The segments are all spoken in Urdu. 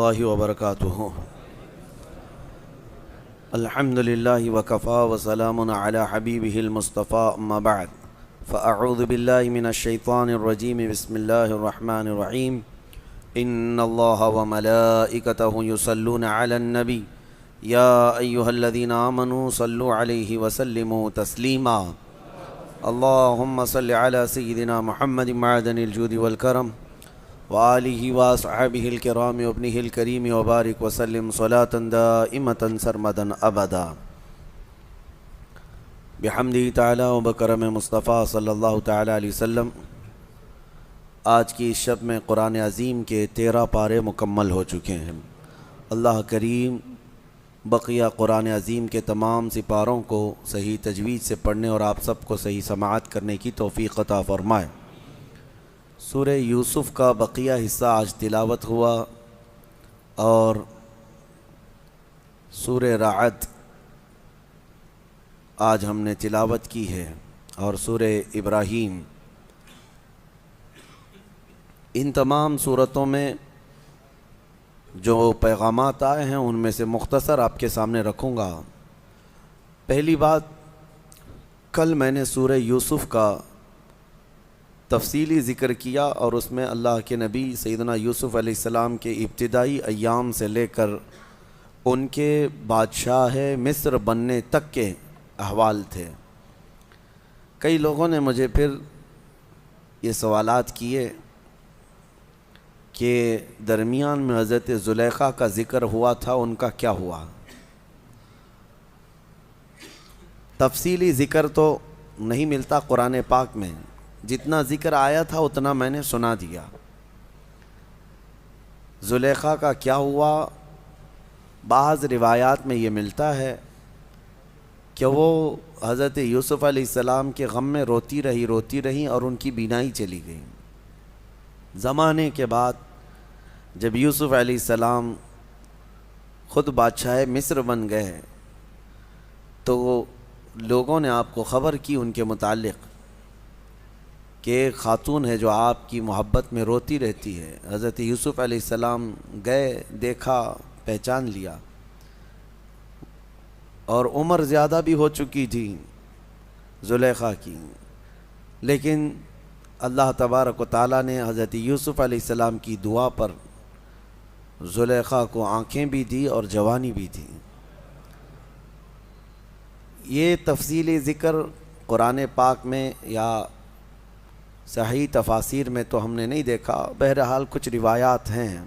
اللہ وبرکاتہ الحمد للہ وکفا وسلام علی حبیبہ المصطفیٰ اما بعد فاعوذ باللہ من الشیطان الرجیم بسم اللہ الرحمن الرحیم ان اللہ وملائکتہ یصلون علی النبی یا ایہا الذین آمنوا صلوا علیہ وسلموا تسلیما اللہم صل علی سیدنا محمد معدن الجود والکرم وآلہ وصحبہ الکرام وابنہ الکریم وبارک وسلم صلاة دائمة سرمدا ابدا بحمدہ تعالی و بکرم مصطفیٰ صلی اللہ تعالی علیہ وسلم۔ آج کی اس شب میں قرآن عظیم کے 13 پارے مکمل ہو چکے ہیں۔ اللہ کریم بقیہ قرآن عظیم کے تمام سپاروں کو صحیح تجوید سے پڑھنے اور آپ سب کو صحیح سماعت کرنے کی توفیق عطا فرمائے۔ سورہ یوسف کا بقیہ حصہ آج تلاوت ہوا اور سورہ رعد آج ہم نے تلاوت کی ہے اور سورہ ابراہیم۔ ان تمام صورتوں میں جو پیغامات آئے ہیں ان میں سے مختصر آپ کے سامنے رکھوں گا۔ پہلی بات، کل میں نے سورہ یوسف کا تفصیلی ذکر کیا اور اس میں اللہ کے نبی سیدنا یوسف علیہ السلام کے ابتدائی ایام سے لے کر ان کے بادشاہ مصر بننے تک کے احوال تھے۔ کئی لوگوں نے مجھے پھر یہ سوالات کیے کہ درمیان میں حضرت زلیخا کا ذکر ہوا تھا، ان کا کیا ہوا؟ تفصیلی ذکر تو نہیں ملتا قرآن پاک میں، جتنا ذکر آیا تھا اتنا میں نے سنا دیا۔ زلیخا کا کیا ہوا؟ بعض روایات میں یہ ملتا ہے کہ وہ حضرت یوسف علیہ السلام کے غم میں روتی رہی اور ان کی بینائی چلی گئی۔ زمانے کے بعد جب یوسف علیہ السلام خود بادشاہ مصر بن گئے تو لوگوں نے آپ کو خبر کی ان کے متعلق کہ ایک خاتون ہے جو آپ کی محبت میں روتی رہتی ہے۔ حضرت یوسف علیہ السلام گئے، دیکھا، پہچان لیا، اور عمر زیادہ بھی ہو چکی تھی زلیخا کی، لیکن اللہ تبارک و تعالیٰ نے حضرت یوسف علیہ السلام کی دعا پر زلیخا کو آنکھیں بھی دی اور جوانی بھی دی۔ یہ تفصیلی ذکر قرآن پاک میں یا صحیح تفاسیر میں تو ہم نے نہیں دیکھا، بہرحال کچھ روایات ہیں۔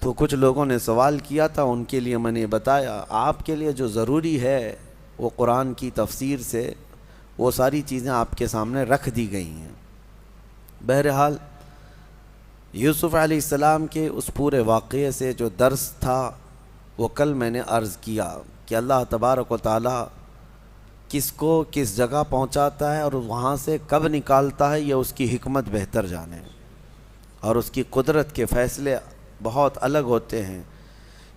تو کچھ لوگوں نے سوال کیا تھا، ان کے لیے میں نے بتایا آپ کے لیے جو ضروری ہے وہ قرآن کی تفسیر سے وہ ساری چیزیں آپ کے سامنے رکھ دی گئی ہیں۔ بہرحال یوسف علیہ السلام کے اس پورے واقعے سے جو درس تھا وہ کل میں نے عرض کیا کہ اللہ تبارک و تعالی کس کو کس جگہ پہنچاتا ہے اور وہاں سے کب نکالتا ہے یہ اس کی حکمت بہتر جانے، اور اس کی قدرت کے فیصلے بہت الگ ہوتے ہیں۔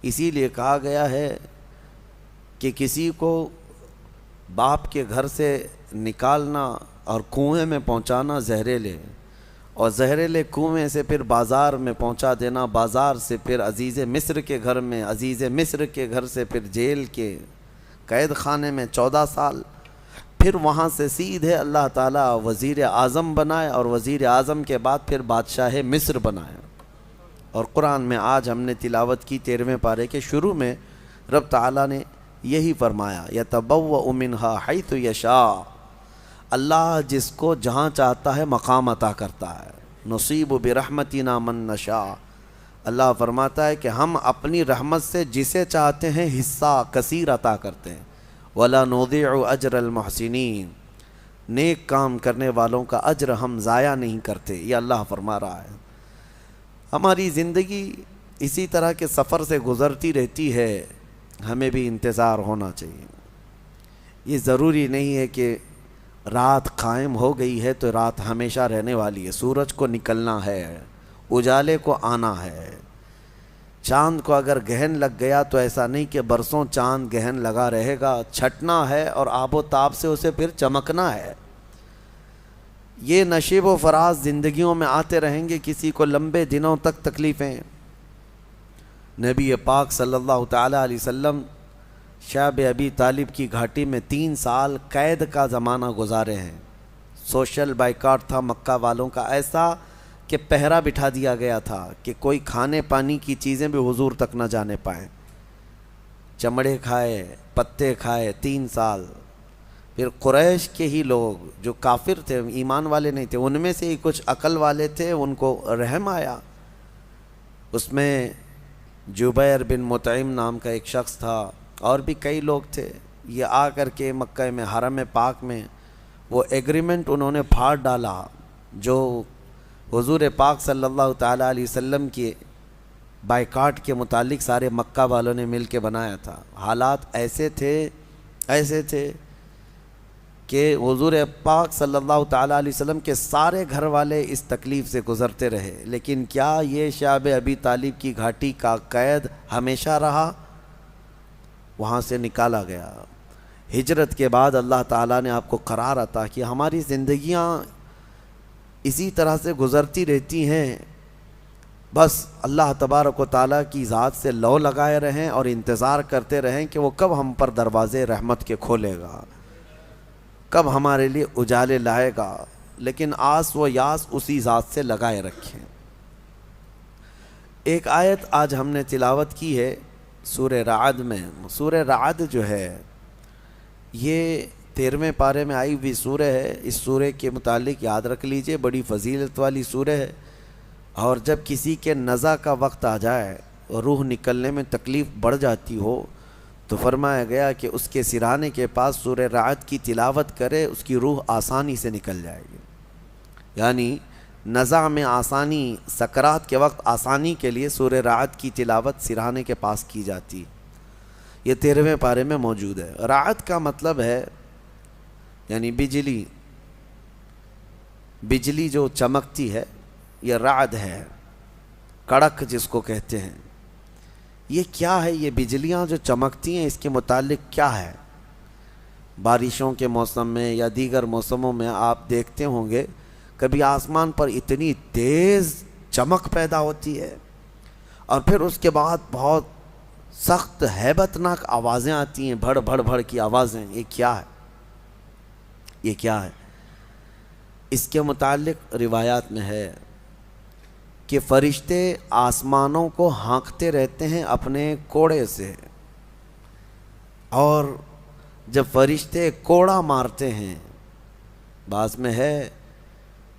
اسی لیے کہا گیا ہے کہ کسی کو باپ کے گھر سے نکالنا اور کنویں میں پہنچانا زہریلے، اور زہریلے کنویں سے پھر بازار میں پہنچا دینا، بازار سے پھر عزیز مصر کے گھر میں، عزیز مصر کے گھر سے پھر جیل کے قید خانے میں 14 سال، پھر وہاں سے سیدھے اللہ تعالیٰ وزیر اعظم بنائے اور وزیر اعظم کے بعد پھر بادشاہ مصر بنائے۔ اور قرآن میں آج ہم نے تلاوت کی 13ویں پارے کے شروع میں رب تعالیٰ نے یہی فرمایا یتبوأ منہا حیث یشاء، اللہ جس کو جہاں چاہتا ہے مقام عطا کرتا ہے۔ نصیب برحمتنا من نشاء، اللہ فرماتا ہے کہ ہم اپنی رحمت سے جسے چاہتے ہیں حصہ کثیر عطا کرتے ہیں۔ وَلَا نُضِيعُ أَجْرَ الْمُحْسِنِينَ، نیک کام کرنے والوں کا اجر ہم ضائع نہیں کرتے، یہ اللہ فرما رہا ہے۔ ہماری زندگی اسی طرح کے سفر سے گزرتی رہتی ہے، ہمیں بھی انتظار ہونا چاہیے۔ یہ ضروری نہیں ہے کہ رات قائم ہو گئی ہے تو رات ہمیشہ رہنے والی ہے، سورج کو نکلنا ہے، اجالے کو آنا ہے۔ چاند کو اگر گہن لگ گیا تو ایسا نہیں کہ برسوں چاند گہن لگا رہے گا، چھٹنا ہے اور آب و تاب سے اسے پھر چمکنا ہے۔ یہ نشیب و فراز زندگیوں میں آتے رہیں گے، کسی کو لمبے دنوں تک تکلیفیں، نبی پاک صلی اللہ تعالیٰ علیہ وسلم شعب ابی طالب کی گھاٹی میں 3 سال قید کا زمانہ گزارے ہیں۔ سوشل بائیکاٹ تھا مکہ والوں کا ایسا کہ پہرا بٹھا دیا گیا تھا کہ کوئی کھانے پانی کی چیزیں بھی حضور تک نہ جانے پائیں۔ چمڑے کھائے، پتے کھائے 3 سال۔ پھر قریش کے ہی لوگ جو کافر تھے، ایمان والے نہیں تھے، ان میں سے ہی کچھ عقل والے تھے، ان کو رحم آیا۔ اس میں جبیر بن مطعم نام کا ایک شخص تھا، اور بھی کئی لوگ تھے۔ یہ آ کر کے مکہ میں حرم پاک میں وہ ایگریمنٹ انہوں نے پھاڑ ڈالا جو حضور پاک صلی اللہ تعالیٰ علیہ وسلم کے بائیکاٹ کے متعلق سارے مکہ والوں نے مل کے بنایا تھا۔ حالات ایسے تھے کہ حضور پاک صلی اللہ تعالیٰ علیہ وسلم کے سارے گھر والے اس تکلیف سے گزرتے رہے، لیکن کیا یہ شعب ابی طالب کی گھاٹی کا قید ہمیشہ رہا؟ وہاں سے نکالا گیا۔ ہجرت کے بعد اللہ تعالیٰ نے آپ کو قرار عطا کہ ہماری زندگیاں اسی طرح سے گزرتی رہتی ہیں، بس اللہ تبارک و تعالیٰ کی ذات سے لو لگائے رہیں اور انتظار کرتے رہیں کہ وہ کب ہم پر دروازے رحمت کے کھولے گا، کب ہمارے لیے اجالے لائے گا، لیکن آس و یاس اسی ذات سے لگائے رکھیں۔ ایک آیت آج ہم نے تلاوت کی ہے سورہ رعد میں۔ سورہ رعد جو ہے یہ 13ویں پارے میں آئی ہوئی سورہ ہے۔ اس سورہ کے متعلق یاد رکھ لیجئے، بڑی فضیلت والی سورہ ہے، اور جب کسی کے نزع کا وقت آ جائے اور روح نکلنے میں تکلیف بڑھ جاتی ہو تو فرمایا گیا کہ اس کے سرانے کے پاس سورہ رعد کی تلاوت کرے، اس کی روح آسانی سے نکل جائے گی۔ یعنی نزع میں آسانی، سکرات کے وقت آسانی کے لیے سورہ رعد کی تلاوت سرانے کے پاس کی جاتی۔ یہ 13ویں پارے میں موجود ہے۔ رعد کا مطلب ہے یعنی بجلی جو چمکتی ہے، یہ رعد ہے، کڑک جس کو کہتے ہیں۔ یہ کیا ہے؟ یہ بجلیاں جو چمکتی ہیں، اس کے متعلق کیا ہے؟ بارشوں کے موسم میں یا دیگر موسموں میں آپ دیکھتے ہوں گے کبھی آسمان پر اتنی تیز چمک پیدا ہوتی ہے اور پھر اس کے بعد بہت سخت ہیبت ناک آوازیں آتی ہیں، بھڑ بھڑ بھڑ کی آوازیں۔ یہ کیا ہے؟ یہ کیا ہے؟ اس کے متعلق روایات میں ہے کہ فرشتے آسمانوں کو ہانکتے رہتے ہیں اپنے کوڑے سے، اور جب فرشتے کوڑا مارتے ہیں، بعض میں ہے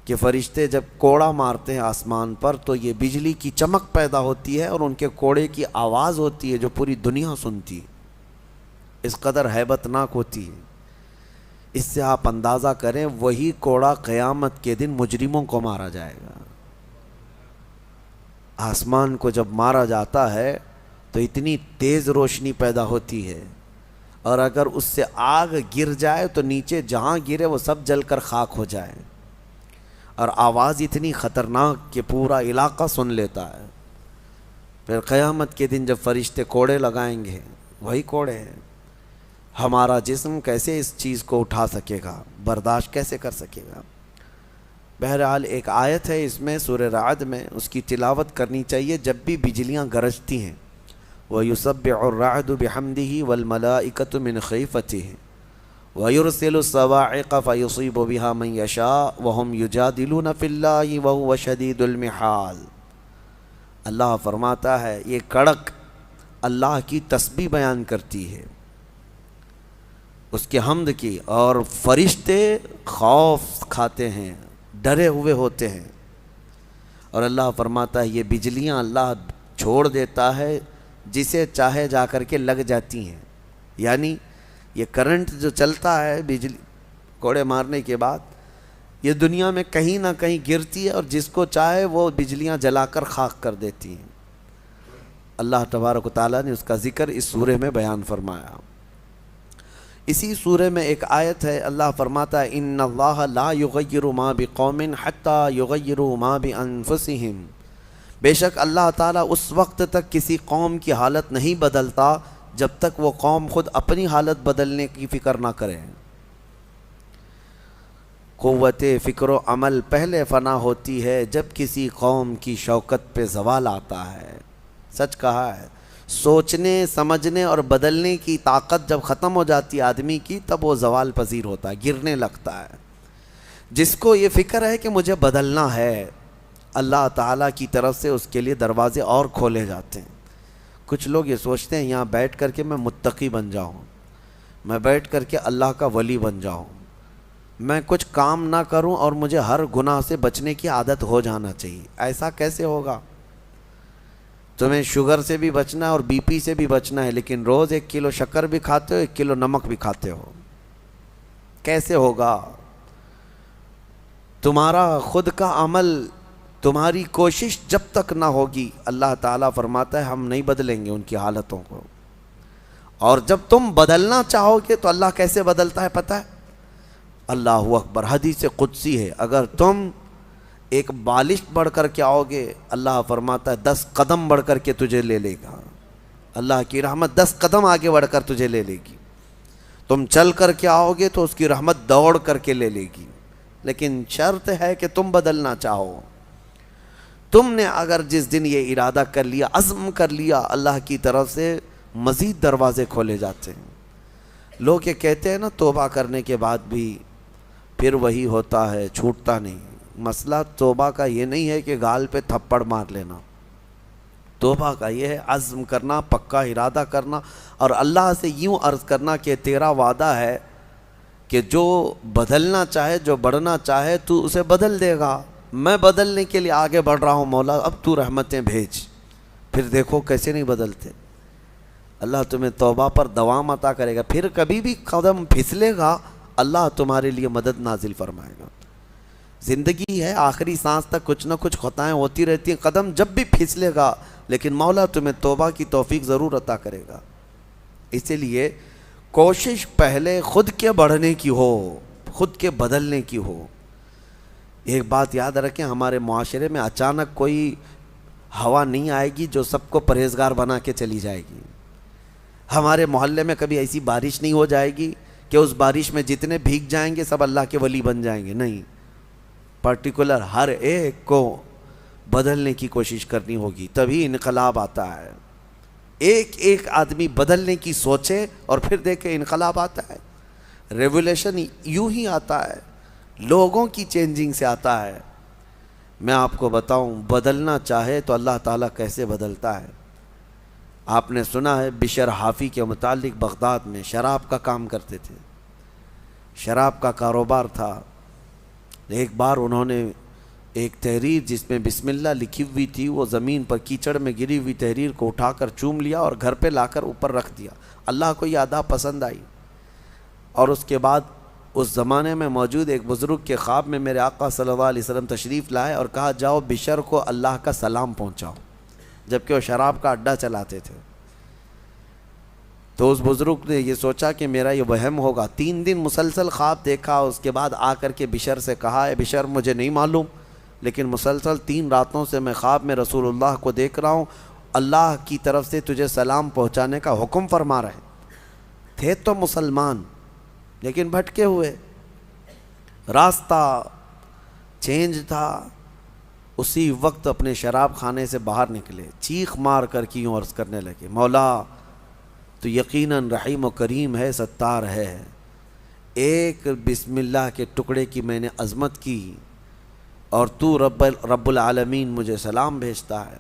کہ فرشتے جب کوڑا مارتے ہیں آسمان پر تو یہ بجلی کی چمک پیدا ہوتی ہے اور ان کے کوڑے کی آواز ہوتی ہے جو پوری دنیا سنتی، اس قدر ہیبت ناک ہوتی ہے۔ اس سے آپ اندازہ کریں وہی کوڑا قیامت کے دن مجرموں کو مارا جائے گا۔ آسمان کو جب مارا جاتا ہے تو اتنی تیز روشنی پیدا ہوتی ہے، اور اگر اس سے آگ گر جائے تو نیچے جہاں گرے وہ سب جل کر خاک ہو جائے، اور آواز اتنی خطرناک کہ پورا علاقہ سن لیتا ہے۔ پھر قیامت کے دن جب فرشتے کوڑے لگائیں گے، وہی کوڑے ہیں، ہمارا جسم کیسے اس چیز کو اٹھا سکے گا، برداشت کیسے کر سکے گا؟ بہرحال ایک آیت ہے اس میں سورہ رعد میں، اس کی تلاوت کرنی چاہیے جب بھی بجلیاں گرجتی ہیں۔ وَيُسَبِّحُ الرَّعْدُ بِحَمْدِهِ وَالْمَلَائِكَةُ مِنْ خِيفَتِهِ وَيُرْسِلُ الصَّوَاعِقَ فَيُصِيبُ بِهَا مَنْ يَشَاءُ وَهُمْ يُجَادِلُونَ فِي اللَّهِ وَهُوَ شَدِيدُ الْمِحَالِ۔ اللہ فرماتا ہے یہ کڑک اللہ کی تسبیح بیان کرتی ہے، اس کے حمد کی، اور فرشتے خوف کھاتے ہیں، ڈرے ہوئے ہوتے ہیں، اور اللہ فرماتا ہے یہ بجلیاں اللہ چھوڑ دیتا ہے، جسے چاہے جا کر کے لگ جاتی ہیں۔ یعنی یہ کرنٹ جو چلتا ہے بجلی کوڑے مارنے کے بعد، یہ دنیا میں کہیں نہ کہیں گرتی ہے، اور جس کو چاہے وہ بجلیاں جلا کر خاک کر دیتی ہیں۔ اللہ تبارک و تعالیٰ نے اس کا ذکر اس سورہ میں بیان فرمایا۔ اسی سورہ میں ایک آیت ہے، اللہ فرماتا ہے ان اللہ لا یغیر ما بقوم حتی یغیروا ما بانفسہم، بے شک اللہ تعالیٰ اس وقت تک کسی قوم کی حالت نہیں بدلتا جب تک وہ قوم خود اپنی حالت بدلنے کی فکر نہ کرے۔ قوت فکر و عمل پہلے فنا ہوتی ہے جب کسی قوم کی شوکت پہ زوال آتا ہے۔ سچ کہا ہے، سوچنے سمجھنے اور بدلنے کی طاقت جب ختم ہو جاتی ہے آدمی کی، تب وہ زوال پذیر ہوتا ہے، گرنے لگتا ہے۔ جس کو یہ فکر ہے کہ مجھے بدلنا ہے، اللہ تعالیٰ کی طرف سے اس کے لیے دروازے اور کھولے جاتے ہیں۔ کچھ لوگ یہ سوچتے ہیں یہاں بیٹھ کر کے میں متقی بن جاؤں، میں بیٹھ کر کے اللہ کا ولی بن جاؤں، میں کچھ کام نہ کروں اور مجھے ہر گناہ سے بچنے کی عادت ہو جانا چاہیے۔ ایسا کیسے ہوگا؟ تمہیں شوگر سے بھی بچنا ہے اور بی پی سے بھی بچنا ہے، لیکن روز 1 کلو شکر بھی کھاتے ہو، 1 کلو نمک بھی کھاتے ہو، کیسے ہوگا؟ تمہارا خود کا عمل، تمہاری کوشش جب تک نہ ہوگی، اللہ تعالیٰ فرماتا ہے ہم نہیں بدلیں گے ان کی حالتوں کو۔ اور جب تم بدلنا چاہو گے تو اللہ کیسے بدلتا ہے پتہ ہے؟ اللہ اکبر، حدیث قدسی ہے، اگر تم ایک بالش بڑھ کر کے آؤ گے، اللہ فرماتا ہے 10 قدم بڑھ کر کے تجھے لے لے گا۔ اللہ کی رحمت 10 قدم آگے بڑھ کر تجھے لے لے گی۔ تم چل کر کے آؤ گے تو اس کی رحمت دوڑ کر کے لے لے گی، لیکن شرط ہے کہ تم بدلنا چاہو۔ تم نے اگر جس دن یہ ارادہ کر لیا، عزم کر لیا، اللہ کی طرف سے مزید دروازے کھولے جاتے ہیں۔ لوگ یہ کہتے ہیں نا توبہ کرنے کے بعد بھی پھر وہی ہوتا ہے، چھوٹتا نہیں۔ مسئلہ توبہ کا یہ نہیں ہے کہ گال پہ تھپڑ مار لینا، توبہ کا یہ ہے عزم کرنا، پکا ارادہ کرنا، اور اللہ سے یوں عرض کرنا کہ تیرا وعدہ ہے کہ جو بدلنا چاہے، جو بڑھنا چاہے تو اسے بدل دے گا، میں بدلنے کے لیے آگے بڑھ رہا ہوں مولا، اب تو رحمتیں بھیج۔ پھر دیکھو کیسے نہیں بدلتے۔ اللہ تمہیں توبہ پر دوام عطا کرے گا، پھر کبھی بھی قدم پھسلے گا اللہ تمہارے لیے مدد نازل فرمائے گا۔ زندگی ہے، آخری سانس تک کچھ نہ کچھ خطائیں ہوتی رہتی ہیں، قدم جب بھی پھسلے گا لیکن مولا تمہیں توبہ کی توفیق ضرور عطا کرے گا۔ اسی لیے کوشش پہلے خود کے بڑھنے کی ہو، خود کے بدلنے کی ہو۔ ایک بات یاد رکھیں، ہمارے معاشرے میں اچانک کوئی ہوا نہیں آئے گی جو سب کو پرہیزگار بنا کے چلی جائے گی۔ ہمارے محلے میں کبھی ایسی بارش نہیں ہو جائے گی کہ اس بارش میں جتنے بھیگ جائیں گے سب اللہ کے ولی بن جائیں گے، نہیں، پرٹیکولر ہر ایک کو بدلنے کی کوشش کرنی ہوگی، تبھی انقلاب آتا ہے۔ ایک ایک آدمی بدلنے کی سوچے اور پھر دیکھے انقلاب آتا ہے۔ ریولیوشن یوں ہی آتا ہے، لوگوں کی چینجنگ سے آتا ہے۔ میں آپ کو بتاؤں، بدلنا چاہے تو اللہ تعالیٰ کیسے بدلتا ہے۔ آپ نے سنا ہے بشر حافی کے متعلق، بغداد میں شراب کا کام کرتے تھے، شراب کا کاروبار تھا۔ ایک بار انہوں نے ایک تحریر جس میں بسم اللہ لکھی ہوئی تھی، وہ زمین پر کیچڑ میں گری ہوئی تحریر کو اٹھا کر چوم لیا اور گھر پہ لا کر اوپر رکھ دیا۔ اللہ کو یہ ادا پسند آئی، اور اس کے بعد اس زمانے میں موجود ایک بزرگ کے خواب میں میرے آقا صلی اللہ علیہ وسلم تشریف لائے اور کہا جاؤ بشر کو اللہ کا سلام پہنچاؤ، جبکہ وہ شراب کا اڈا چلاتے تھے۔ تو اس بزرگ نے یہ سوچا کہ میرا یہ وہم ہوگا، 3 دن مسلسل خواب دیکھا، اس کے بعد آ کر کے بشر سے کہا اے بشر مجھے نہیں معلوم، لیکن مسلسل 3 راتوں سے میں خواب میں رسول اللہ کو دیکھ رہا ہوں، اللہ کی طرف سے تجھے سلام پہنچانے کا حکم فرما رہے تھے۔ تو مسلمان لیکن بھٹکے ہوئے، راستہ چینج تھا۔ اسی وقت اپنے شراب خانے سے باہر نکلے، چیخ مار کر کی یوں عرض کرنے لگے مولا تو یقیناً رحیم و کریم ہے، ستار ہے، ایک بسم اللہ کے ٹکڑے کی میں نے عظمت کی اور تو رب العالمین مجھے سلام بھیجتا ہے،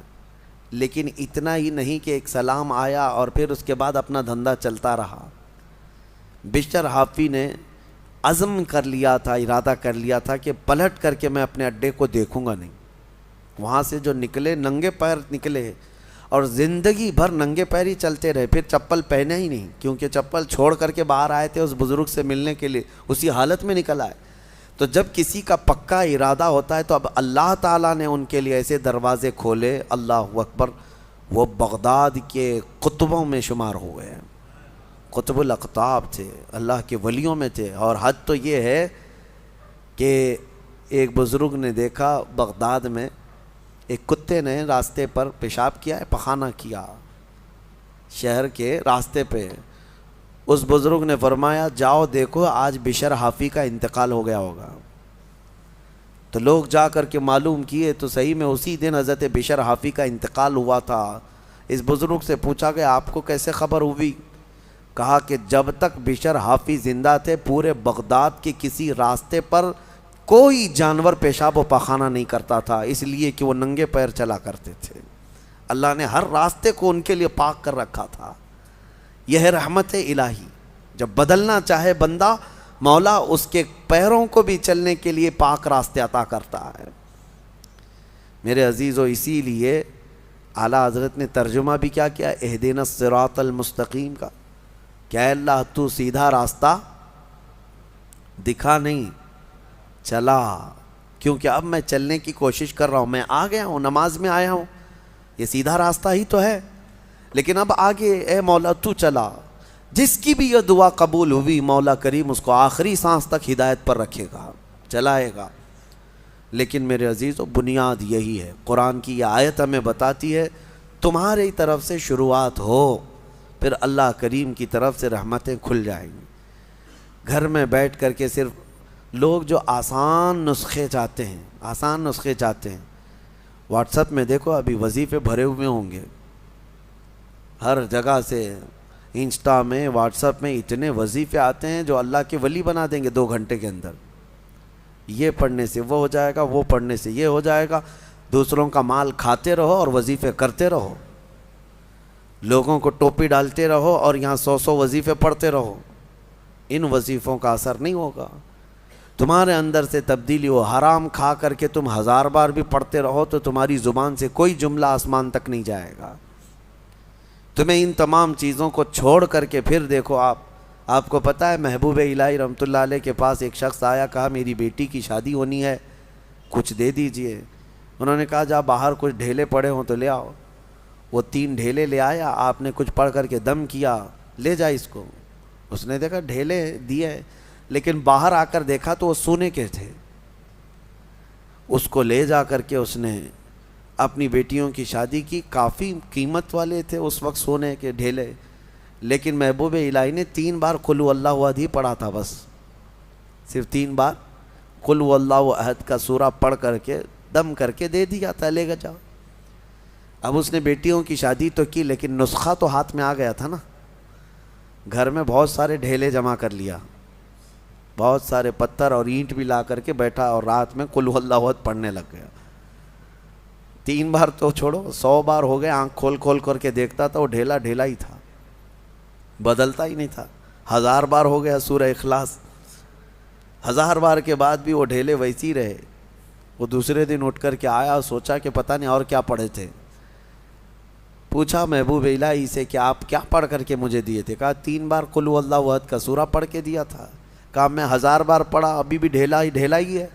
لیکن اتنا ہی نہیں کہ ایک سلام آیا اور پھر اس کے بعد اپنا دھندا چلتا رہا۔ بشر حافی نے عزم کر لیا تھا، ارادہ کر لیا تھا کہ پلٹ کر کے میں اپنے اڈے کو دیکھوں گا نہیں۔ وہاں سے جو نکلے ننگے پیر نکلے اور زندگی بھر ننگے پیر ہی چلتے رہے، پھر چپل پہنے ہی نہیں، کیونکہ چپل چھوڑ کر کے باہر آئے تھے اس بزرگ سے ملنے کے لیے، اسی حالت میں نکل آئے۔ تو جب کسی کا پکا ارادہ ہوتا ہے تو اب اللہ تعالیٰ نے ان کے لیے ایسے دروازے کھولے، اللہ اکبر، وہ بغداد کے قطبوں میں شمار ہوئے ہیں، قطب الاقطاب تھے، اللہ کے ولیوں میں تھے۔ اور حد تو یہ ہے کہ ایک بزرگ نے دیکھا بغداد میں ایک کتے نے راستے پر پیشاب کیا ہے، پخانہ کیا شہر کے راستے پہ۔ اس بزرگ نے فرمایا جاؤ دیکھو آج بشر حافی کا انتقال ہو گیا ہوگا۔ تو لوگ جا کر کے معلوم کیے تو صحیح میں اسی دن حضرت بشر حافی کا انتقال ہوا تھا۔ اس بزرگ سے پوچھا کہ آپ کو کیسے خبر ہوئی؟ کہا کہ جب تک بشر حافظ زندہ تھے پورے بغداد کے کسی راستے پر کوئی جانور پیشاب و پاخانہ نہیں کرتا تھا، اس لیے کہ وہ ننگے پیر چلا کرتے تھے۔ اللہ نے ہر راستے کو ان کے لیے پاک کر رکھا تھا۔ یہ ہے رحمت الہی، جب بدلنا چاہے بندہ مولا اس کے پیروں کو بھی چلنے کے لیے پاک راستے عطا کرتا ہے۔ میرے عزیزو، اسی لیے اعلیٰ حضرت نے ترجمہ بھی کیا کیا اہدنا الصراط المستقیم کا، کیا اللہ تو سیدھا راستہ دکھا نہیں چلا، کیونکہ اب میں چلنے کی کوشش کر رہا ہوں، میں آ گیا ہوں، نماز میں آیا ہوں، یہ سیدھا راستہ ہی تو ہے، لیکن اب آگے اے مولا تو چلا۔ جس کی بھی یہ دعا قبول ہوئی مولا کریم اس کو آخری سانس تک ہدایت پر رکھے گا، چلائے گا۔ لیکن میرے عزیزو، بنیاد یہی ہے، قرآن کی یہ آیت ہمیں بتاتی ہے تمہاری طرف سے شروعات ہو، پھر اللہ کریم کی طرف سے رحمتیں کھل جائیں گی۔ گھر میں بیٹھ کر کے صرف لوگ جو آسان نسخے چاہتے ہیں، واٹس ایپ میں دیکھو ابھی وظیفے بھرے ہوئے ہوں گے، ہر جگہ سے انسٹا میں واٹس ایپ میں اتنے وظیفے آتے ہیں جو اللہ کے ولی بنا دیں گے 2 گھنٹے کے اندر۔ یہ پڑھنے سے وہ ہو جائے گا، وہ پڑھنے سے یہ ہو جائے گا، دوسروں کا مال کھاتے رہو اور وظیفے کرتے رہو، لوگوں کو ٹوپی ڈالتے رہو اور یہاں 100 وظیفے پڑھتے رہو، ان وظیفوں کا اثر نہیں ہوگا، تمہارے اندر سے تبدیلی ہو۔ حرام کھا کر کے تم 1000 بار بھی پڑھتے رہو تو تمہاری زبان سے کوئی جملہ آسمان تک نہیں جائے گا۔ تمہیں ان تمام چیزوں کو چھوڑ کر کے پھر دیکھو، آپ کو پتہ ہے محبوب الہی رحمۃ اللہ علیہ کے پاس ایک شخص آیا، کہا میری بیٹی کی شادی ہونی ہے، کچھ دے دیجئے۔ انہوں نے کہا جا باہر کچھ ڈھیلے پڑے ہوں تو لے آؤ۔ وہ 3 ڈھیلے لے آیا، آپ نے کچھ پڑھ کر کے دم کیا، لے جا اس کو۔ اس نے دیکھا ڈھیلے دیے، لیکن باہر آ کر دیکھا تو وہ سونے کے تھے۔ اس کو لے جا کر کے اس نے اپنی بیٹیوں کی شادی کی، کافی قیمت والے تھے اس وقت سونے کے ڈھیلے، لیکن محبوب الہی نے 3 بار قل هو اللہ احد ہی پڑھا تھا، بس صرف 3 بار قل هو اللہ احد کا سورہ پڑھ کر کے دم کر کے دے دیا تھا، لے گا جاؤ۔ اب اس نے بیٹیوں کی شادی تو کی، لیکن نسخہ تو ہاتھ میں آ گیا تھا نا، گھر میں بہت سارے ڈھیلے جمع کر لیا، بہت سارے پتھر اور اینٹ بھی لا کر کے بیٹھا اور رات میں قل هو اللہ احد پڑھنے لگ گیا۔ 3 بار تو چھوڑو، 100 بار ہو گئے، آنکھ کھول کر کے دیکھتا تھا وہ ڈھیلا ڈھیلا ہی تھا، بدلتا ہی نہیں تھا۔ 1000 بار ہو گیا سورہ اخلاص، 1000 بار کے بعد بھی وہ ڈھیلے ویسی رہے۔ وہ دوسرے دن اٹھ کر کے آیا، سوچا کہ پتہ نہیں اور کیا پڑھے تھے، پوچھا محبوب الہی سے کہ آپ کیا پڑھ کر کے مجھے دیے تھے؟ کہا 3 بار قل هو اللہ احد کا سورہ پڑھ کے دیا تھا۔ کہا میں 1000 بار پڑھا، ابھی بھی ڈھیلا ہی ہے۔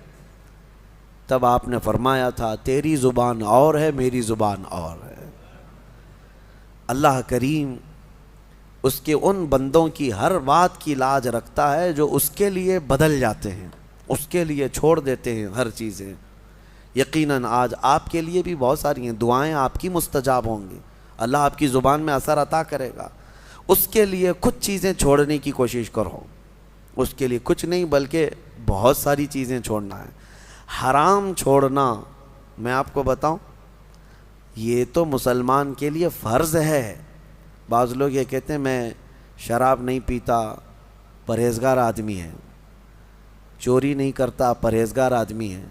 تب آپ نے فرمایا تھا تیری زبان اور ہے، میری زبان اور ہے۔ اللہ کریم اس کے ان بندوں کی ہر بات کی لاج رکھتا ہے جو اس کے لیے بدل جاتے ہیں، اس کے لیے چھوڑ دیتے ہیں ہر چیزیں۔ یقیناً آج آپ کے لیے بھی بہت ساری ہیں دعائیں، آپ کی مستجاب ہوں گی، اللہ آپ کی زبان میں اثر عطا کرے گا۔ اس کے لیے کچھ چیزیں چھوڑنے کی کوشش کرو، اس کے لیے کچھ نہیں بلکہ بہت ساری چیزیں چھوڑنا ہے۔ حرام چھوڑنا، میں آپ کو بتاؤں، یہ تو مسلمان کے لیے فرض ہے۔ بعض لوگ یہ کہتے ہیں میں شراب نہیں پیتا، پرہیزگار آدمی ہے، چوری نہیں کرتا، پرہیزگار آدمی ہے،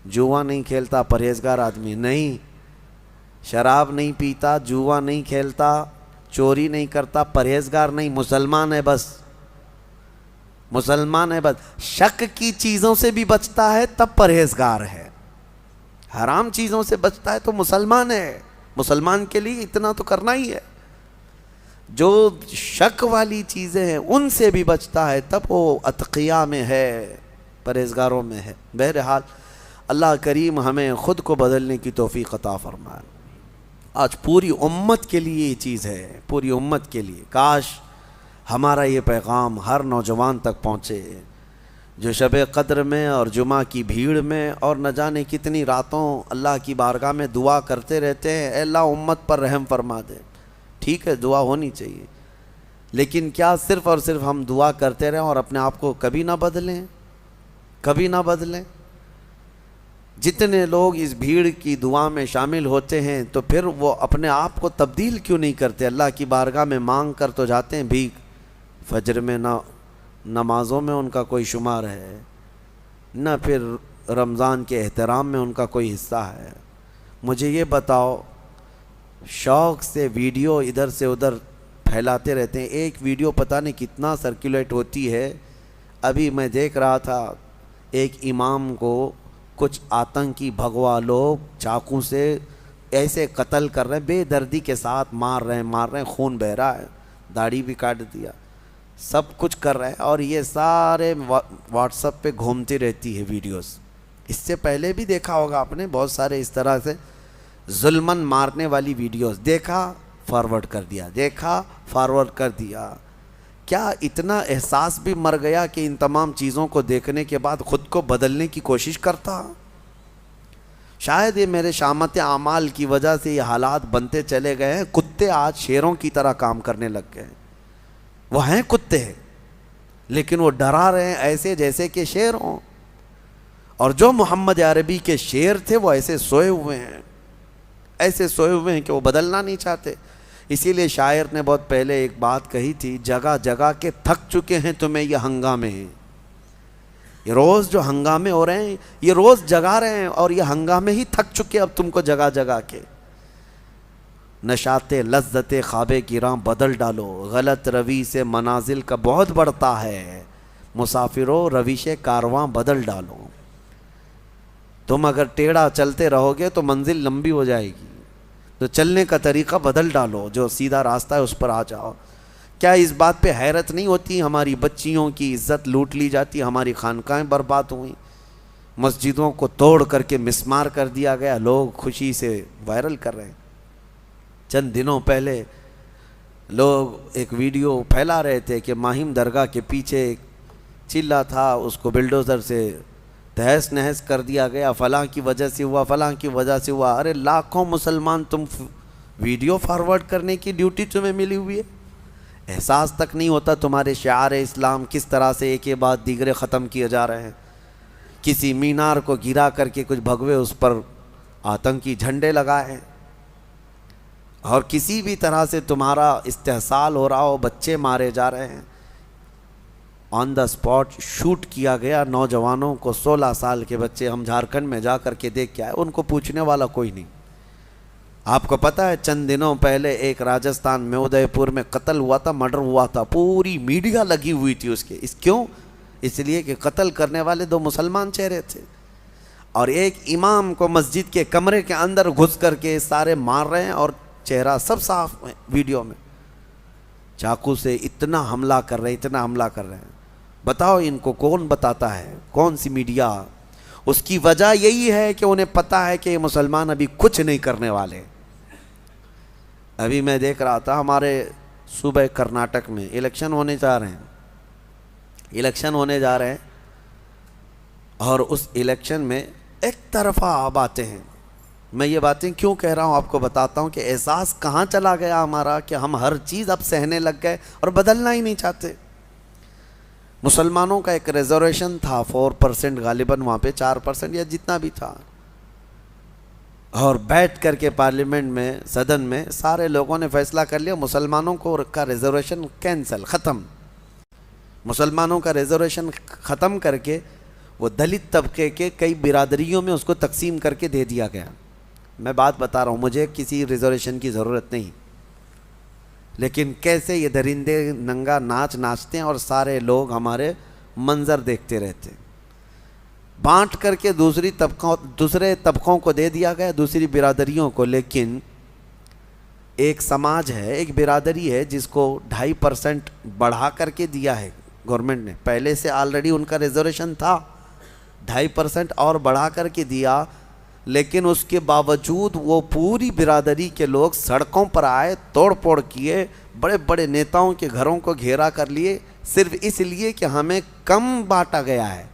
جوا نہیں کھیلتا، پرہیزگار آدمی ہے۔ نہیں، شراب نہیں پیتا، جوا نہیں کھیلتا، چوری نہیں کرتا، پرہیزگار نہیں، مسلمان ہے بس، مسلمان ہے بس۔ شک کی چیزوں سے بھی بچتا ہے تب پرہیزگار ہے، حرام چیزوں سے بچتا ہے تو مسلمان ہے۔ مسلمان کے لیے اتنا تو کرنا ہی ہے۔ جو شک والی چیزیں ہیں ان سے بھی بچتا ہے تب وہ اتقیاء میں ہے، پرہیزگاروں میں ہے۔ بہرحال اللہ کریم ہمیں خود کو بدلنے کی توفیق عطا فرمائے۔ آج پوری امت کے لیے یہ چیز ہے، پوری امت کے لیے۔ کاش ہمارا یہ پیغام ہر نوجوان تک پہنچے جو شب قدر میں اور جمعہ کی بھیڑ میں اور نہ جانے کتنی راتوں اللہ کی بارگاہ میں دعا کرتے رہتے ہیں، اے اللہ امت پر رحم فرما دے۔ ٹھیک ہے، دعا ہونی چاہیے، لیکن کیا صرف اور صرف ہم دعا کرتے رہیں اور اپنے آپ کو کبھی نہ بدلیں، کبھی نہ بدلیں؟ جتنے لوگ اس بھیڑ کی دعا میں شامل ہوتے ہیں تو پھر وہ اپنے آپ کو تبدیل کیوں نہیں کرتے؟ اللہ کی بارگاہ میں مانگ کر تو جاتے ہیں بھیک، فجر میں نہ نمازوں میں ان کا کوئی شمار ہے، نہ پھر رمضان کے احترام میں ان کا کوئی حصہ ہے۔ مجھے یہ بتاؤ، شوق سے ویڈیو ادھر سے ادھر پھیلاتے رہتے ہیں، ایک ویڈیو پتہ نہیں کتنا سرکولیٹ ہوتی ہے۔ ابھی میں دیکھ رہا تھا ایک امام کو کچھ آتنکی بھگوا لوگ چاقو سے ایسے قتل کر رہے ہیں، بے دردی کے ساتھ مار رہے ہیں، خون بہہ رہا ہے، داڑھی بھی کاٹ دیا، سب کچھ کر رہے ہیں، اور یہ سارے واٹس ایپ پہ گھومتی رہتی ہے ویڈیوز۔ اس سے پہلے بھی دیکھا ہوگا آپ نے بہت سارے اس طرح سے ظلمن مارنے والی ویڈیوز، دیکھا فارورڈ کر دیا، دیکھا فارورڈ کر دیا۔ کیا اتنا احساس بھی مر گیا کہ ان تمام چیزوں کو دیکھنے کے بعد خود کو بدلنے کی کوشش کرتا؟ شاید یہ میرے شامت اعمال کی وجہ سے یہ حالات بنتے چلے گئے ہیں۔ کتے آج شیروں کی طرح کام کرنے لگ گئے ہیں، وہ ہیں کتے لیکن وہ ڈرا رہے ہیں ایسے جیسے کہ شیر ہوں، اور جو محمد عربی کے شیر تھے وہ ایسے سوئے ہوئے ہیں، ایسے سوئے ہوئے ہیں کہ وہ بدلنا نہیں چاہتے۔ اسی لیے شاعر نے بہت پہلے ایک بات کہی تھی، جگہ جگہ کے تھک چکے ہیں تمہیں یہ ہنگامے ہیں۔ یہ روز جو ہنگامے ہو رہے ہیں یہ روز جگا رہے ہیں، اور یہ ہنگامے ہی تھک چکے اب تم کو جگہ جگہ کے۔ نشاط لذت خواب گراں بدل ڈالو، غلط روی سے منازل کا بہت بڑھتا ہے، مسافروں روش کارواں بدل ڈالو۔ تم اگر ٹیڑھا چلتے رہو گے تو منزل لمبی ہو جائے گی، تو چلنے کا طریقہ بدل ڈالو، جو سیدھا راستہ ہے اس پر آ جاؤ۔ کیا اس بات پہ حیرت نہیں ہوتی ہماری بچیوں کی عزت لوٹ لی جاتی، ہماری خانقاہیں برباد ہوئیں، مسجدوں کو توڑ کر کے مسمار کر دیا گیا، لوگ خوشی سے وائرل کر رہے ہیں۔ چند دنوں پہلے لوگ ایک ویڈیو پھیلا رہے تھے کہ ماہم درگاہ کے پیچھے ایک چلہ تھا، اس کو بلڈوزر سے تہس نہس کر دیا گیا، فلاں کی وجہ سے ہوا، فلاں کی وجہ سے ہوا۔ ارے لاکھوں مسلمان، تم ویڈیو فارورڈ کرنے کی ڈیوٹی تمہیں ملی ہوئی ہے، احساس تک نہیں ہوتا تمہارے شعار اسلام کس طرح سے ایک کے بعد دیگرے ختم کیے جا رہے ہیں۔ کسی مینار کو گرا کر کے کچھ بھگوے اس پر آتنکی جھنڈے لگائے، اور کسی بھی طرح سے تمہارا استحصال ہو رہا ہو، بچے مارے جا رہے ہیں۔ آن دا اسپاٹ شوٹ کیا گیا نوجوانوں کو، 16 سال کے بچے، ہم جھارکھنڈ میں جا کر کے دیکھ کے آئے، ان کو پوچھنے والا کوئی نہیں۔ آپ کو پتہ ہے چند دنوں پہلے ایک راجستھان میں ادے پور میں قتل ہوا تھا، مرڈر ہوا تھا، پوری میڈیا لگی ہوئی تھی اس کے۔ کیوں؟ اس لیے کہ قتل کرنے والے 2 مسلمان چہرے تھے، اور ایک امام کو مسجد کے کمرے کے اندر گھس کر کے سارے مار رہے ہیں، اور چہرہ سب صاف ہے ویڈیو میں، چاقو سے اتنا حملہ کر رہے ہیں، اتنا حملہ کر رہے ہیں۔ بتاؤ ان کو کون بتاتا ہے، کون سی میڈیا؟ اس کی وجہ یہی ہے کہ انہیں پتہ ہے کہ یہ مسلمان ابھی کچھ نہیں کرنے والے۔ ابھی میں دیکھ رہا تھا ہمارے صوبہ کرناٹک میں الیکشن ہونے جا رہے ہیں، اور اس الیکشن میں ایک طرفہ باتیں ہیں۔ میں یہ باتیں کیوں کہہ رہا ہوں آپ کو بتاتا ہوں کہ احساس کہاں چلا گیا ہمارا کہ ہم ہر چیز اب سہنے لگ گئے اور بدلنا ہی نہیں چاہتے۔ مسلمانوں کا ایک ریزرویشن تھا 4% غالباً، وہاں پہ 4% یا جتنا بھی تھا، اور بیٹھ کر کے پارلیمنٹ میں، صدن میں سارے لوگوں نے فیصلہ کر لیا مسلمانوں کو کا ریزرویشن کینسل، ختم۔ مسلمانوں کا ریزرویشن ختم کر کے وہ دلت طبقے کے کئی برادریوں میں اس کو تقسیم کر کے دے دیا گیا۔ میں بات بتا رہا ہوں، مجھے کسی ریزرویشن کی ضرورت نہیں، لیکن کیسے یہ درندے ننگا ناچ ناچتے ہیں اور سارے لوگ ہمارے منظر دیکھتے رہتے ہیں۔ بانٹ کر کے دوسرے طبقوں کو دے دیا گیا، دوسری برادریوں کو، لیکن ایک سماج ہے، ایک برادری ہے جس کو 2.5% بڑھا کر کے دیا ہے گورنمنٹ نے۔ پہلے سے آلریڈی ان کا ریزرویشن تھا، 2.5% اور بڑھا کر کے دیا، لیکن اس کے باوجود وہ پوری برادری کے لوگ سڑکوں پر آئے، توڑ پھوڑ کیے، بڑے بڑے نیتاؤں کے گھروں کو گھیرا کر لیے، صرف اس لیے کہ ہمیں کم بانٹا گیا ہے۔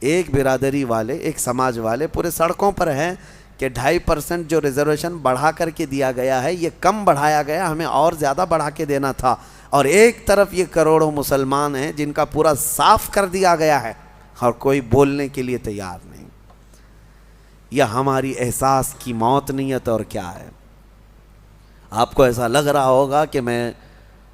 ایک برادری والے، ایک سماج والے پورے سڑکوں پر ہیں کہ 2.5% جو ریزرویشن بڑھا کر کے دیا گیا ہے یہ کم بڑھایا گیا، ہمیں اور زیادہ بڑھا کے دینا تھا۔ اور ایک طرف یہ کروڑوں مسلمان ہیں جن کا پورا صاف کر دیا گیا ہے، اور کوئی بولنے کے لیے تیار نہیں۔ یا ہماری احساس کی موت نیت اور کیا ہے؟ آپ کو ایسا لگ رہا ہوگا کہ میں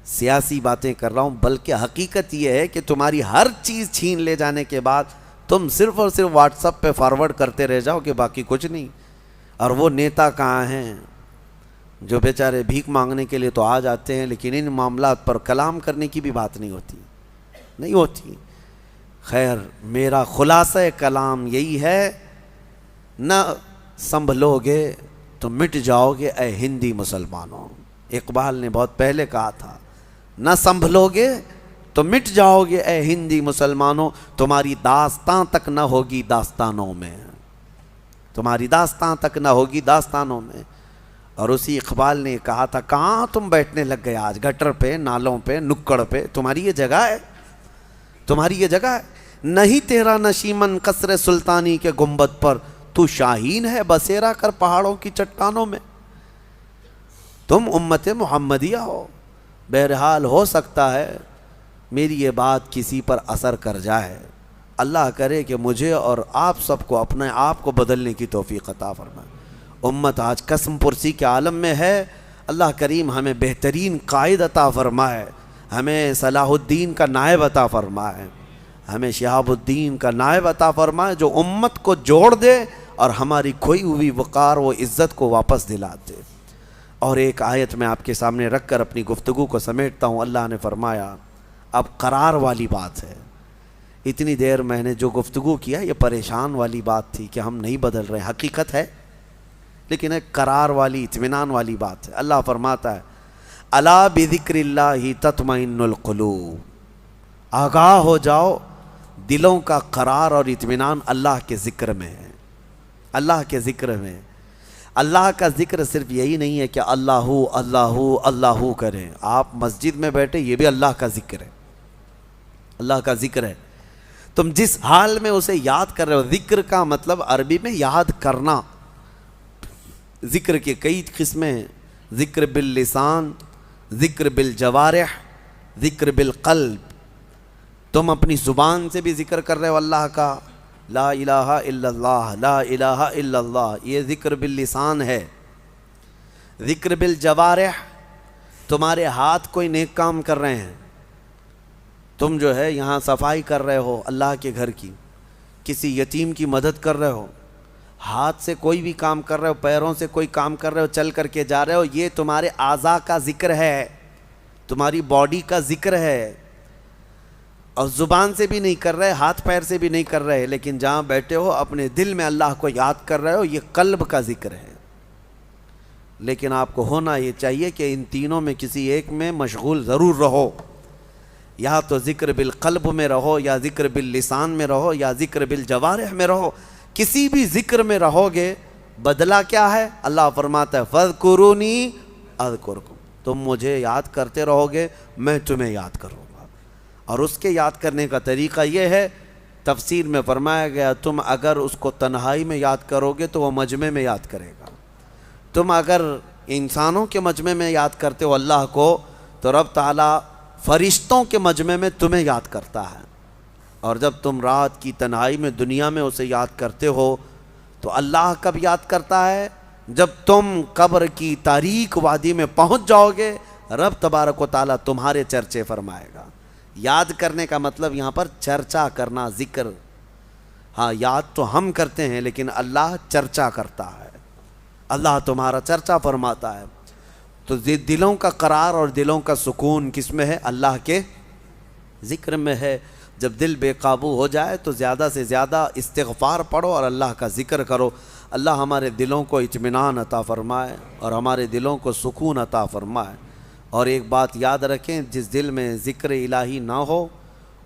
سیاسی باتیں کر رہا ہوں، بلکہ حقیقت یہ ہے کہ تمہاری ہر چیز چھین لے جانے کے بعد تم صرف اور صرف واٹس ایپ پہ فارورڈ کرتے رہ جاؤ کہ باقی کچھ نہیں. اور وہ نیتا کہاں ہیں جو بیچارے بھیک مانگنے کے لیے تو آ جاتے ہیں، لیکن ان معاملات پر کلام کرنے کی بھی بات نہیں ہوتی. خیر، میرا خلاصہ کلام یہی ہے، نہ سنبھلو گے تو مٹ جاؤ گے اے ہندی مسلمانوں. اقبال نے بہت پہلے کہا تھا، نہ سنبھلو گے تو مٹ جاؤ گے اے ہندی مسلمانوں، تمہاری داستان تک نہ ہوگی داستانوں میں، تمہاری داستان تک نہ ہوگی داستانوں میں. اور اسی اقبال نے کہا تھا، کہاں تم بیٹھنے لگ گئے آج، گٹر پہ، نالوں پہ، نکڑ پہ، تمہاری یہ جگہ ہے، تمہاری یہ جگہ ہے. نہیں تیرا نشیمن قصر سلطانی کے گنبد پر، تو شاہین ہے بسیرا کر پہاڑوں کی چٹانوں میں. تم امت محمدیہ ہو. بہرحال ہو سکتا ہے میری یہ بات کسی پر اثر کر جائے. اللہ کرے کہ مجھے اور آپ سب کو اپنے آپ کو بدلنے کی توفیق عطا فرمائے. امت آج قسم پرسی کے عالم میں ہے. اللہ کریم ہمیں بہترین قائد عطا فرمائے، ہمیں صلاح الدین کا نائب عطا فرمائے، ہمیں شہاب الدین کا نائب عطا فرمائے جو امت کو جوڑ دے اور ہماری کھوئی ہوئی وقار و عزت کو واپس دلا دے. اور ایک آیت میں آپ کے سامنے رکھ کر اپنی گفتگو کو سمیٹتا ہوں. اللہ نے فرمایا، اب قرار والی بات ہے. اتنی دیر میں نے جو گفتگو کیا یہ پریشان والی بات تھی کہ ہم نہیں بدل رہے، حقیقت ہے، لیکن ایک قرار والی، اطمینان والی بات ہے. اللہ فرماتا ہے، الا بذکر اللہ تطمئن القلوب، آگاہ ہو جاؤ، دلوں کا قرار اور اطمینان اللہ کے ذکر میں ہے. اللہ کے ذکر میں. اللہ کا ذکر صرف یہی نہیں ہے کہ اللہ اللہ اللہ کریں. آپ مسجد میں بیٹھے، یہ بھی اللہ کا ذکر ہے، اللہ کا ذکر ہے. تم جس حال میں اسے یاد کر رہے ہو. ذکر کا مطلب عربی میں یاد کرنا. ذکر کے کئی قسمیں ہیں، ذکر باللسان، ذکر بالجوارح، ذکر بالقلب. تم اپنی زبان سے بھی ذکر کر رہے ہو اللہ کا، لا الہ الا اللہ، لا الہ الا اللہ، یہ ذکر باللسان ہے. ذکر بالجوارح، تمہارے ہاتھ کوئی نیک کام کر رہے ہیں. تم جو ہے یہاں صفائی کر رہے ہو اللہ کے گھر کی، کسی یتیم کی مدد کر رہے ہو، ہاتھ سے کوئی بھی کام کر رہے ہو، پیروں سے کوئی کام کر رہے ہو، چل کر کے جا رہے ہو، یہ تمہارے اعضاء کا ذکر ہے، تمہاری باڈی کا ذکر ہے. اور زبان سے بھی نہیں کر رہے، ہاتھ پیر سے بھی نہیں کر رہے، لیکن جہاں بیٹھے ہو اپنے دل میں اللہ کو یاد کر رہے ہو، یہ قلب کا ذکر ہے. لیکن آپ کو ہونا یہ چاہیے کہ ان تینوں میں کسی ایک میں مشغول ضرور رہو. یا تو ذکر بالقلب میں رہو، یا ذکر باللسان میں رہو، یا ذکر بالجوارح میں رہو. کسی بھی ذکر میں رہو گے، بدلہ کیا ہے؟ اللہ فرماتا ہے، فَاذْكُرُونِي أَذْكُرْكُمْ، تم مجھے یاد کرتے رہو گے، میں تمہیں یاد کروں گا. اور اس کے یاد کرنے کا طریقہ یہ ہے، تفسیر میں فرمایا گیا، تم اگر اس کو تنہائی میں یاد کرو گے تو وہ مجمع میں یاد کرے گا. تم اگر انسانوں کے مجمع میں یاد کرتے ہو اللہ کو، تو رب تعالیٰ فرشتوں کے مجمع میں تمہیں یاد کرتا ہے. اور جب تم رات کی تنہائی میں دنیا میں اسے یاد کرتے ہو تو اللہ کب یاد کرتا ہے؟ جب تم قبر کی تاریک وادی میں پہنچ جاؤ گے، رب تبارک و تعالیٰ تمہارے چرچے فرمائے گا. یاد کرنے کا مطلب یہاں پر چرچا کرنا، ذکر. ہاں، یاد تو ہم کرتے ہیں لیکن اللہ چرچا کرتا ہے، اللہ تمہارا چرچا فرماتا ہے. تو دلوں کا قرار اور دلوں کا سکون کس میں ہے؟ اللہ کے ذکر میں ہے. جب دل بے قابو ہو جائے تو زیادہ سے زیادہ استغفار پڑھو اور اللہ کا ذکر کرو. اللہ ہمارے دلوں کو اطمینان عطا فرمائے اور ہمارے دلوں کو سکون عطا فرمائے. اور ایک بات یاد رکھیں، جس دل میں ذکر الہی نہ ہو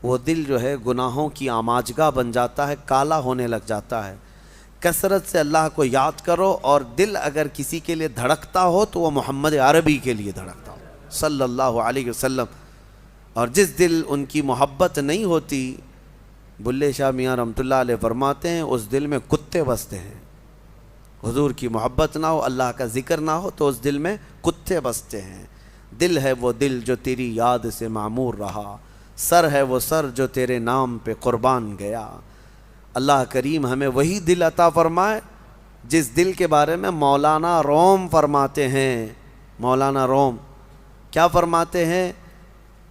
وہ دل جو ہے گناہوں کی آماجگاہ بن جاتا ہے، کالا ہونے لگ جاتا ہے. کثرت سے اللہ کو یاد کرو، اور دل اگر کسی کے لیے دھڑکتا ہو تو وہ محمد عربی کے لیے دھڑکتا ہو صلی اللہ علیہ وسلم. اور جس دل ان کی محبت نہیں ہوتی، بلے شاہ میاں رحمۃ اللہ علیہ فرماتے ہیں، اس دل میں کتے بستے ہیں. حضور کی محبت نہ ہو، اللہ کا ذکر نہ ہو تو اس دل میں کتے بستے ہیں. دل ہے وہ دل جو تیری یاد سے معمور رہا، سر ہے وہ سر جو تیرے نام پہ قربان گیا. اللہ کریم ہمیں وہی دل عطا فرمائے جس دل کے بارے میں مولانا روم فرماتے ہیں، مولانا روم کیا فرماتے ہیں؟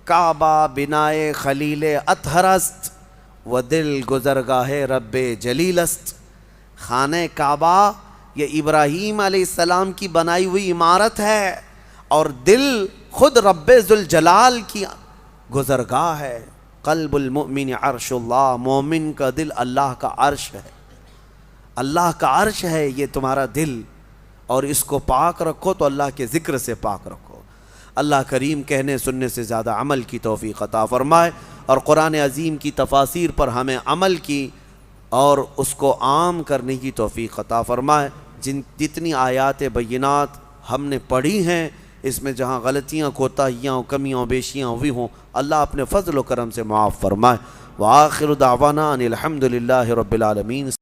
کعبہ بنائے خلیل اطہر است و دل گزرگاہ رب جلیل است۔ خانہ کعبہ یہ ابراہیم علیہ السلام کی بنائی ہوئی عمارت ہے، اور دل خود رب ذوالجلال کی گزرگاہ ہے۔ قلب المؤمن عرش اللہ، مومن کا دل اللہ کا عرش ہے، اللہ کا عرش ہے یہ تمہارا دل، اور اس کو پاک رکھو تو اللہ کے ذکر سے پاک رکھو۔ اللہ کریم کہنے سننے سے زیادہ عمل کی توفیق عطا فرمائے، اور قرآن عظیم کی تفاسیر پر ہمیں عمل کی اور اس کو عام کرنے کی توفیق عطا فرمائے۔ جتنی آیات بینات ہم نے پڑھی ہیں، اس میں جہاں غلطیاں کوتاہیاں کمیاں بیشیاں ہوئی ہوں، اللہ اپنے فضل و کرم سے معاف فرمائے۔ وآخر دعوانا ان الحمد للہ رب العالمین۔